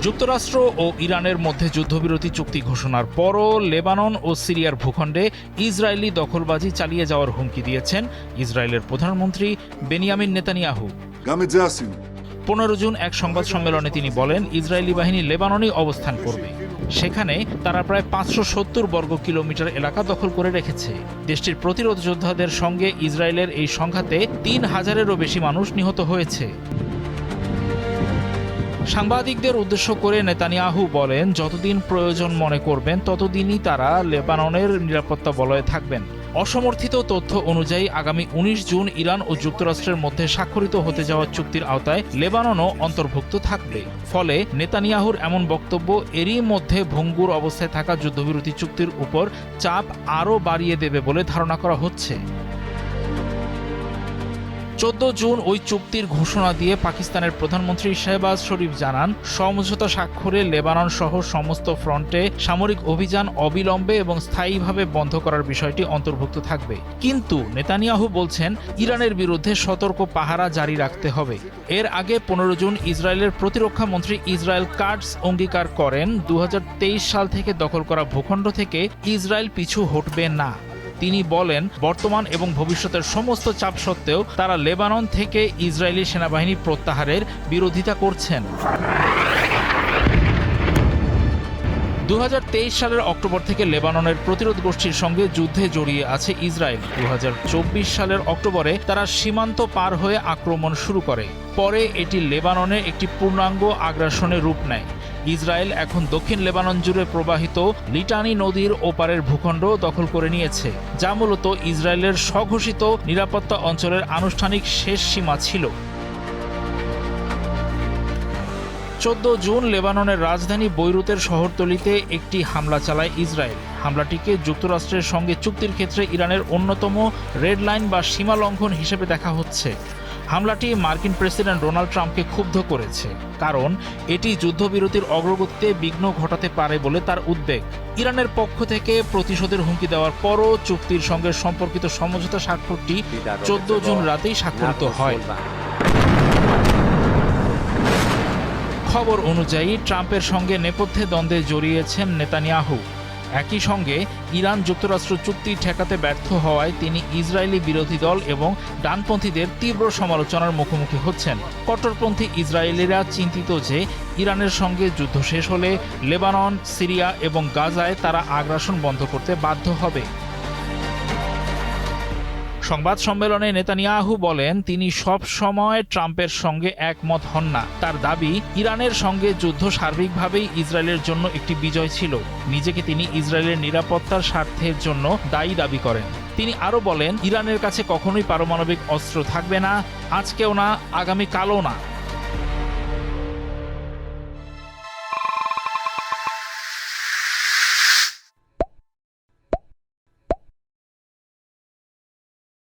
যুক্তরাষ্ট্র ও ইরানের মধ্যে যুদ্ধবিরতি চুক্তি ঘোষণার পরও লেবানন ও সিরিয়ার ভূখণ্ডে ইসরায়েলি দখলবাজি চালিয়ে যাওয়ার হুমকি দিয়েছেন ইসরায়েলের প্রধানমন্ত্রী বেনিয়ামিন নেতানিয়াহু। 15 জুন এক সংবাদ সম্মেলনে তিনি বলেন, ইসরায়েলি বাহিনী লেবাননেই অবস্থান করবে। সেখানে তারা প্রায় 570 বর্গ কিলোমিটার এলাকা দখল করে রেখেছে। দেশটির প্রতিরোধ যোদ্ধাদের সঙ্গে ইসরায়েলের এই সংঘাতে 3000-এরও বেশি মানুষ নিহত হয়েছে। সাংবাদিকদের উদ্দেশ্য করে নেতানিয়াহু বলেন, যতদিন প্রয়োজন মনে করবেন ততদিনই তারা লেবাননের নিরাপত্তা বলয়ে থাকবেন। অসমর্থিত তথ্য অনুযায়ী আগামী 19 জুন ইরান ও যুক্তরাষ্ট্রের মধ্যে স্বাক্ষরিত হতে যাওয়া চুক্তির আওতায় লেবাননও অন্তর্ভুক্ত থাকবে। ফলে নেতানিয়াহুর এমন বক্তব্য এরই মধ্যে ভঙ্গুর অবস্থায় থাকা যুদ্ধবিরতি চুক্তির উপর চাপ আরও বাড়িয়ে দেবে বলে ধারণা করা হচ্ছে। 14 জুন ওই চুক্তির ঘোষণা দিয়ে পাকিস্তানের প্রধানমন্ত্রী শেহবাজ শরীফ জানান, সমঝোতা স্বাক্ষরে লেবানন সহ সমস্ত ফ্রন্টে সামরিক অভিযান অবিলম্বে এবং স্থায়ীভাবে বন্ধ করার বিষয়টি অন্তর্ভুক্ত থাকবে। কিন্তু নেতানিয়াহু বলছেন, ইরানের বিরুদ্ধে সতর্ক পাহারা জারি রাখতে হবে। এর আগে 15 জুন ইসরায়েলের প্রতিরক্ষা মন্ত্রী ইসরায়েল কাটস অঙ্গীকার করেন, 2023 সাল থেকে দখল করা ভূখণ্ড থেকে ইসরায়েল পিছু হটবে না। তিনি বলেন, বর্তমান এবং ভবিষ্যতের সমস্ত চাপ সত্ত্বেও তারা লেবানন থেকে ইসরায়েলি সেনাবাহিনী প্রত্যাহারের বিরোধিতা করছেন। 2023 সালের অক্টোবর থেকে লেবাননের প্রতিরোধ গোষ্ঠীর সঙ্গে যুদ্ধে জড়িয়ে আছে ইসরায়েল। 2024 সালের অক্টোবরে তারা সীমান্ত পার হয়ে আক্রমণ শুরু করে। পরে এটি লেবাননের একটি পূর্ণাঙ্গ আগ্রাসনে রূপ নেয়। ইসরায়েল এখন দক্ষিণ লেবানন জুড়ে প্রবাহিত লিটানি নদীর ওপারের ভূখণ্ড দখল করে নিয়েছে, যা মূলত ইসরায়েলের স্বঘোষিত নিরাপত্তা অঞ্চলের আনুষ্ঠানিক শেষ সীমা ছিল। 14 জুন লেবাননের রাজধানী বৈরুতের শহরতলিতে একটি হামলা চালায় ইসরায়েল। হামলাটিকে যুক্তরাষ্ট্রের সঙ্গে চুক্তির ক্ষেত্রে ইরানের অন্যতম রেড লাইন বা সীমা লঙ্ঘন হিসেবে দেখা হচ্ছে। হামলাটি মার্কিন প্রেসিডেন্ট ডোনাল্ড ট্রাম্পকে ক্ষুব্ধ করেছে, কারণ এটি যুদ্ধবিরতির অগ্রগতিতে বিঘ্ন ঘটাতে পারে বলে তার উদ্বেগ। ইরানের পক্ষ থেকে প্রতিশোধের হুমকি দেওয়ার পরও চুক্তির সঙ্গে সম্পর্কিত সমঝোতা স্বাক্ষরটি 14 জুন রাতেই স্বাক্ষরিত হয়। খবর অনুযায়ী ট্রাম্পের সঙ্গে নেপথ্যে দ্বন্দ্বে জড়িয়েছেন নেতানিয়াহু। একই সঙ্গে ইরান যুক্তরাষ্ট্র চুক্তি ঠেকাতে ব্যর্থ হওয়ায় তিনি ইসরায়েলি বিরোধী দল এবং ডানপন্থীদের তীব্র সমালোচনার মুখোমুখি হচ্ছেন। কট্টরপন্থী ইসরায়েলিরা চিন্তিত যে ইরানের সঙ্গে যুদ্ধ শেষ হলে লেবানন, সিরিয়া এবং গাজায় তারা আগ্রাসন বন্ধ করতে বাধ্য হবে। সংবাদ সম্মেলনে নেতানিয়াহু বলেন, তিনি সব সময় ট্রাম্পের সঙ্গে একমত হন না। তার দাবি, ইরানের সঙ্গে যুদ্ধ সার্বিকভাবেই ইসরায়েলের জন্য একটি বিজয় ছিল। নিজেকে তিনি ইসরায়েলের নিরাপত্তার স্বার্থের জন্য দায়ী দাবি করেন। তিনি আরও বলেন, ইরানের কাছে কখনোই পারমাণবিক অস্ত্র থাকবে না, আজকেও না, আগামীকালও না।